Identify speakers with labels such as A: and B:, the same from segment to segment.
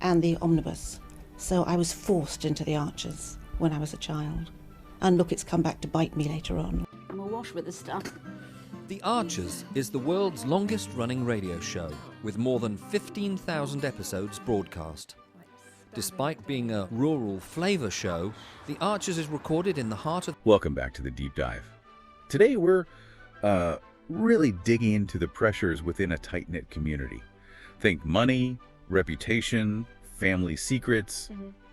A: and the omnibus. So I was forced into the Archers when I was a child. And look, it's come back to bite me later on. I'm awash with this stuff.
B: The Archers is the world's longest-running radio show, with more than 15,000 episodes broadcast. Despite being a rural flavour show, The Archers is recorded in the heart of...
C: Welcome back to the Deep Dive. Today we're really digging into the pressures within a tight-knit community. Think money, reputation, family secrets,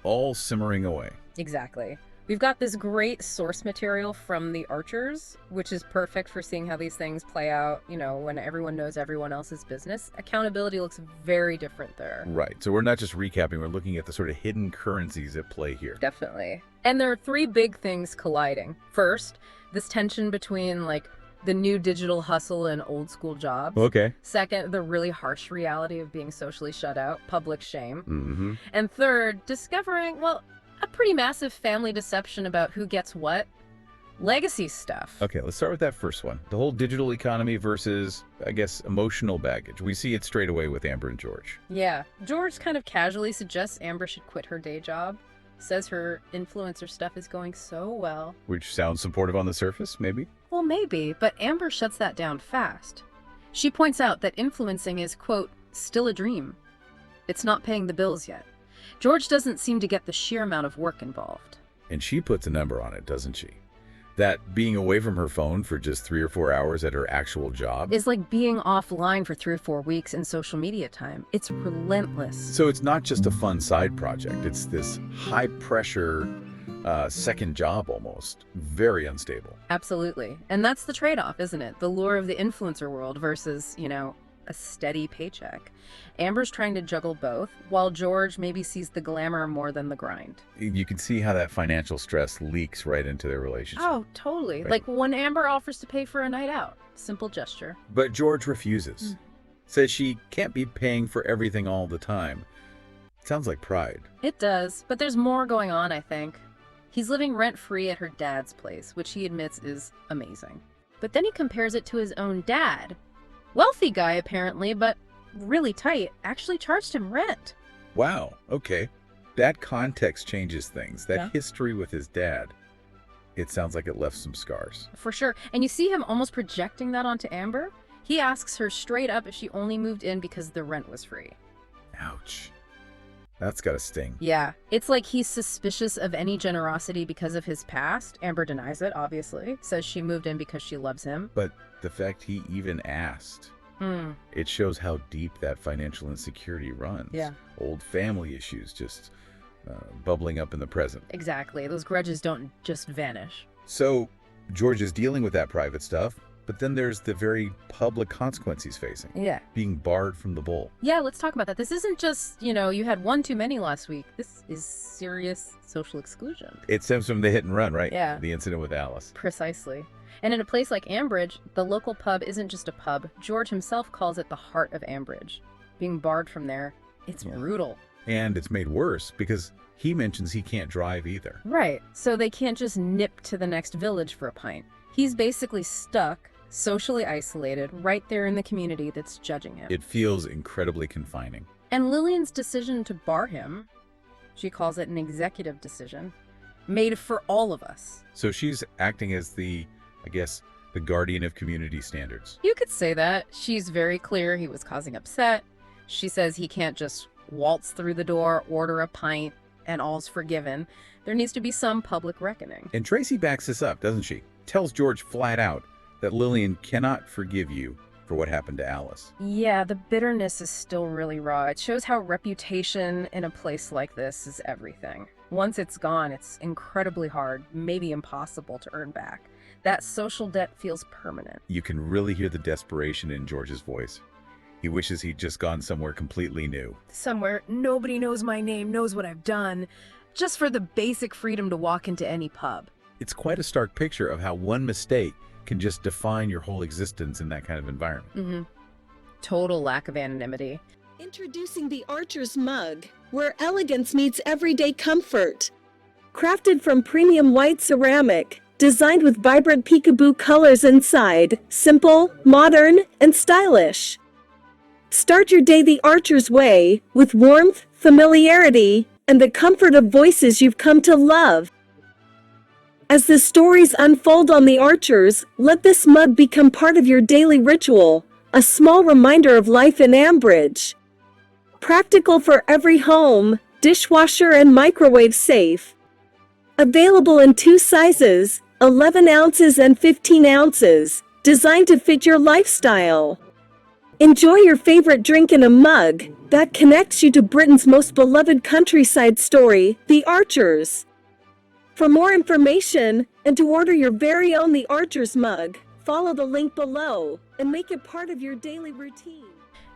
C: all simmering away.
D: Exactly. We've got this great source material from the Archers, which is perfect for seeing how these things play out, you know, when everyone knows everyone else's business. Accountability looks very different there.
C: Right. So we're not just recapping, we're looking at the sort of hidden currencies at play here.
D: Definitely. And there are three big things colliding. First, this tension between, like, the new digital hustle and old school jobs.
C: Okay.
D: Second, the really harsh reality of being socially shut out, public shame. And third, discovering, well, a pretty massive family deception about who gets what. Legacy stuff.
C: Okay, let's start with that first one. The whole digital economy versus, I guess, emotional baggage. We see it straight away with Amber and George.
D: Yeah. George kind of casually suggests Amber should quit her day job. Says her influencer stuff is going so well.
C: Which sounds supportive on the surface, maybe?
D: Well, maybe, but Amber shuts that down fast. She points out that influencing is, quote, still a dream. It's not paying the bills yet. George doesn't seem to get the sheer amount of work involved.
C: And she puts a number on it, doesn't she? That being away from her phone for just 3 or 4 hours at her actual job
D: is like being offline for 3 or 4 weeks in social media time. It's relentless.
C: So it's not just a fun side project. It's this high-pressure second job almost. Very unstable.
D: Absolutely. And that's the trade-off, isn't it? The lure of the influencer world versus, you know, a steady paycheck. Amber's trying to juggle both, while George maybe sees the glamour more than the grind.
C: You can see how that financial stress leaks right into their relationship.
D: Oh, totally.
C: Right.
D: Like when Amber offers to pay for a night out. Simple gesture.
C: But George refuses. Says she can't be paying for everything all the time. Sounds like pride.
D: It does, but there's more going on, I think. He's living rent-free at her dad's place, which he admits is amazing. But then he compares it to his own dad. Wealthy guy, apparently, but really tight, actually charged him rent.
C: Wow, okay. That context changes things. That
D: Yeah.
C: history with his dad, it sounds like it left some scars.
D: For sure. And you see him almost projecting that onto Amber. He asks her straight up if she only moved in because the rent was free.
C: Ouch. That's gotta sting.
D: Yeah. It's like he's suspicious of any generosity because of his past. Amber denies it, obviously. Says she moved in because she loves him.
C: But the fact he even asked, it shows how deep that financial insecurity runs.
D: Yeah.
C: Old family issues just bubbling up in the present.
D: Exactly. Those grudges don't just vanish.
C: So George is dealing with that private stuff, but then there's the very public consequence he's facing.
D: Yeah.
C: Being barred from the bowl.
D: Yeah, let's talk about that. This isn't just, you know, you had one too many last week. This is serious social exclusion.
C: It stems from the hit and run, right?
D: Yeah.
C: The incident with Alice.
D: Precisely. And in a place like Ambridge, the local pub isn't just a pub. George himself calls it the heart of Ambridge. Being barred from there, it's brutal.
C: And it's made worse because he mentions he can't drive either.
D: Right. So they can't just nip to the next village for a pint. He's basically stuck, socially isolated, right there in the community that's judging him.
C: It feels incredibly confining.
D: And Lillian's decision to bar him, she calls it an executive decision, made for all of us.
C: So she's acting as the, I guess, the guardian of community standards.
D: You could say that. She's very clear he was causing upset. She says he can't just waltz through the door, order a pint, and all's forgiven. There needs to be some public reckoning.
C: And Tracy backs this up, doesn't she? Tells George flat out that Lillian cannot forgive you for what happened to Alice.
D: Yeah, the bitterness is still really raw. It shows how reputation in a place like this is everything. Once it's gone, it's incredibly hard, maybe impossible to earn back. That social debt feels permanent.
C: You can really hear the desperation in George's voice. He wishes he'd just gone somewhere completely new.
D: Somewhere nobody knows my name, knows what I've done, just for the basic freedom to walk into any pub.
C: It's quite a stark picture of how one mistake can just define your whole existence in that kind of environment.
D: Total lack of anonymity.
E: Introducing the Archer's mug, where elegance meets everyday comfort. Crafted from premium white ceramic, designed with vibrant peekaboo colors inside, simple, modern, and stylish. Start your day the Archer's way, with warmth, familiarity, and the comfort of voices you've come to love. As the stories unfold on the Archers, let this mug become part of your daily ritual, a small reminder of life in Ambridge. Practical for every home, dishwasher and microwave safe. Available in 2 sizes, 11 ounces and 15 ounces, designed to fit your lifestyle. Enjoy your favorite drink in a mug that connects you to Britain's most beloved countryside story, The Archers. For more information, and to order your very own The Archers mug, follow the link below and make it part of your daily routine.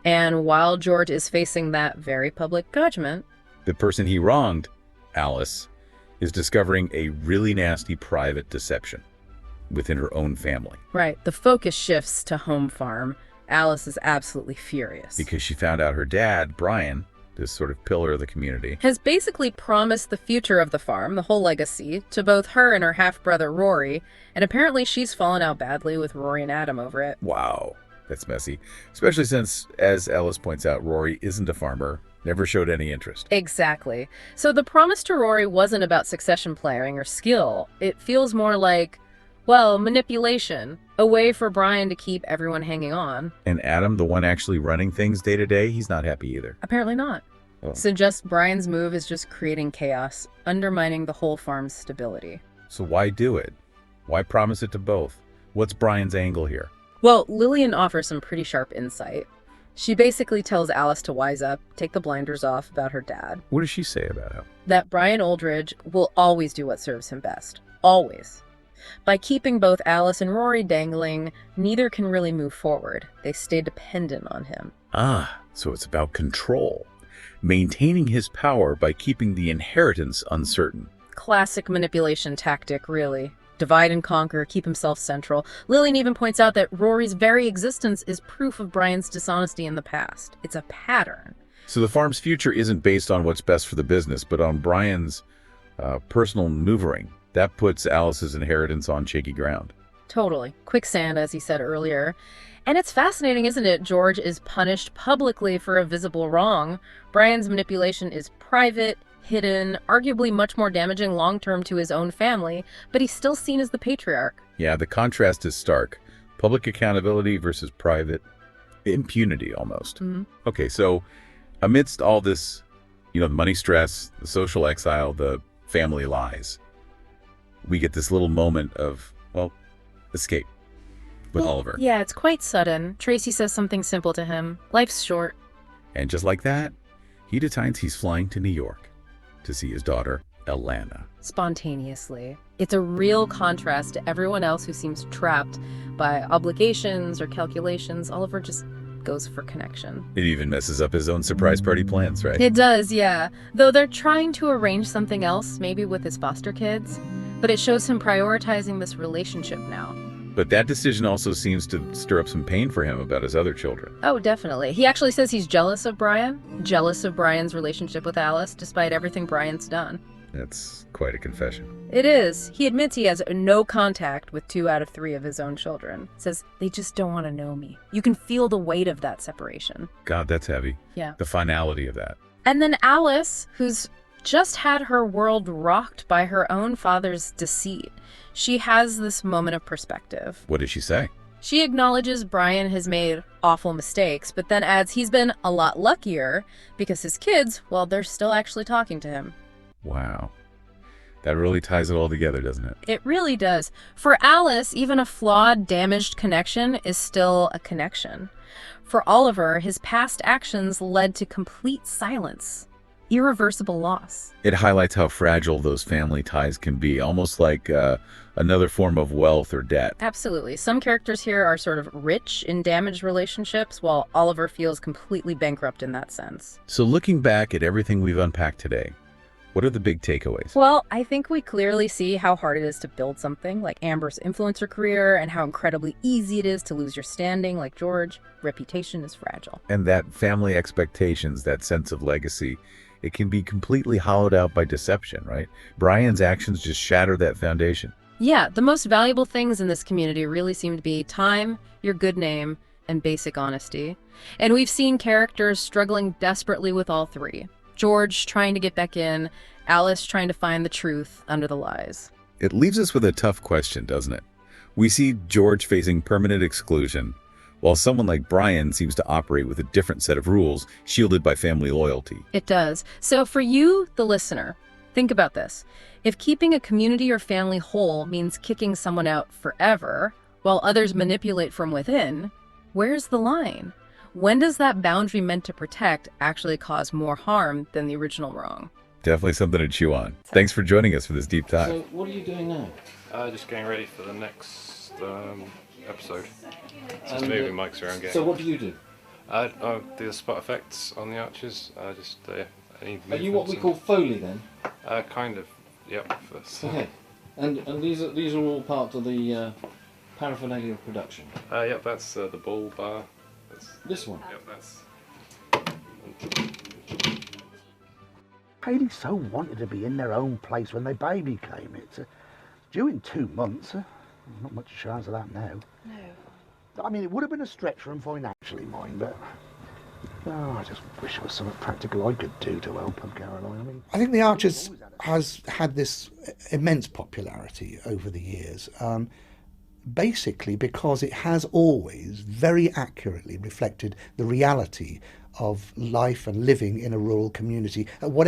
D: And while George is facing that very public judgment,
C: The person he wronged, Alice, is discovering a really nasty private deception within her own family.
D: right, the focus shifts to home farm. Alice is absolutely furious.
C: Because she found out her dad, Brian, this sort of pillar of the community,
D: Has basically promised the future of the farm, the whole legacy, to both her and her half-brother Rory, and apparently she's fallen out badly with Rory and Adam over it.
C: wow, that's messy. Especially since, as Alice points out, Rory isn't a farmer, never showed any interest.
D: Exactly. So the promise to Rory wasn't about succession planning or skill. It feels more like, well, manipulation, a way for Brian to keep everyone hanging on.
C: And Adam, the one actually running things day to day, he's not happy either.
D: Apparently not.
C: Oh.
D: Suggests Brian's move is just creating chaos, undermining the whole farm's stability.
C: So why do it? Why promise it to both? What's Brian's angle here?
D: Well, Lillian offers some pretty sharp insight. She basically tells Alice to wise up, take the blinders off about her dad.
C: What does she say about him?
D: That Brian Aldridge will always do what serves him best. Always. By keeping both Alice and Rory dangling, neither can really move forward. They stay dependent on him.
C: Ah, so it's about control. Maintaining his power by keeping the inheritance uncertain.
D: Classic manipulation tactic, really. Divide and conquer, keep himself central. Lillian even points out that Rory's very existence is proof of Brian's dishonesty in the past. It's a pattern.
C: So the farm's future isn't based on what's best for the business, but on Brian's personal maneuvering. That puts Alice's inheritance on shaky ground.
D: Totally. Quicksand, as he said earlier. And it's fascinating, isn't it? George is punished publicly for a visible wrong. Brian's manipulation is private, hidden, arguably much more damaging long-term to his own family, but he's still seen as the patriarch.
C: Yeah, the contrast is stark. Public accountability versus private impunity, almost.
D: Mm-hmm.
C: Okay, so amidst all this, the money stress, the social exile, the family lies, we get this little moment of, escape with Oliver.
D: Yeah, it's quite sudden. Tracy says something simple to him. Life's short.
C: And just like that, he decides he's flying to New York to see his daughter, Alana.
D: Spontaneously. It's a real contrast to everyone else who seems trapped by obligations or calculations. Oliver just goes for connection.
C: It even messes up his own surprise party plans, right?
D: It does, yeah. Though they're trying to arrange something else, maybe with his foster kids. But it shows him prioritizing this relationship now.
C: But that decision also seems to stir up some pain for him about his other children.
D: Oh, definitely. He actually says he's jealous of Brian's relationship with Alice, despite everything Brian's done.
C: That's quite a confession.
D: It is. He admits he has no contact with 2 out of 3 of his own children. Says, they just don't want to know me. You can feel the weight of that separation.
C: God, that's heavy.
D: Yeah.
C: The finality of that.
D: And then Alice, who's just had her world rocked by her own father's deceit. She has this moment of perspective.
C: What did she say?
D: She acknowledges Brian has made awful mistakes, but then adds he's been a lot luckier because his kids, well, they're still actually talking to him.
C: Wow. That really ties it all together, doesn't it?
D: It really does. For Alice, even a flawed, damaged connection is still a connection. For Oliver, his past actions led to complete silence. Irreversible loss.
C: It highlights how fragile those family ties can be, almost like another form of wealth or debt.
D: Absolutely. Some characters here are sort of rich in damaged relationships, while Oliver feels completely bankrupt in that sense.
C: So looking back at everything we've unpacked today, what are the big takeaways?
D: Well, I think we clearly see how hard it is to build something like Amber's influencer career and how incredibly easy it is to lose your standing like George. Reputation is fragile.
C: And that family expectations, that sense of legacy, it can be completely hollowed out by deception, right? Brian's actions just shatter that foundation.
D: Yeah, the most valuable things in this community really seem to be time, your good name, and basic honesty. And we've seen characters struggling desperately with all 3. George trying to get back in, Alice trying to find the truth under the lies.
C: It leaves us with a tough question, doesn't it? We see George facing permanent exclusion, while someone like Brian seems to operate with a different set of rules, shielded by family loyalty.
D: It does. So for you, the listener, think about this. If keeping a community or family whole means kicking someone out forever, while others manipulate from within, where's the line? When does that boundary meant to protect actually cause more harm than the original wrong?
C: Definitely something to chew on. Thanks for joining us for this deep dive.
F: So, what are you doing now?
G: Just getting ready for the next episode. Just
F: And,
G: moving mics around.
F: So, what do you do?
G: I do the spot effects on the archers. Any
F: Are you what we
G: movements
F: call Foley then?
G: and- kind of. Yep.
F: Okay. And these are all part of the paraphernalia of production.
G: Yep. That's the ball bar.
F: This one.
G: Yep. That's.
H: Haley so wanted to be in their own place when their baby came. It's due in 2 months. Not much chance of that now. No. I mean, it would have been a stretch for them financially, mind, but I just wish there was something practical I could do to help them, Caroline. I mean,
I: I think The Archers has had this immense popularity over the years, basically because it has always very accurately reflected the reality of life and living in a rural community, whatever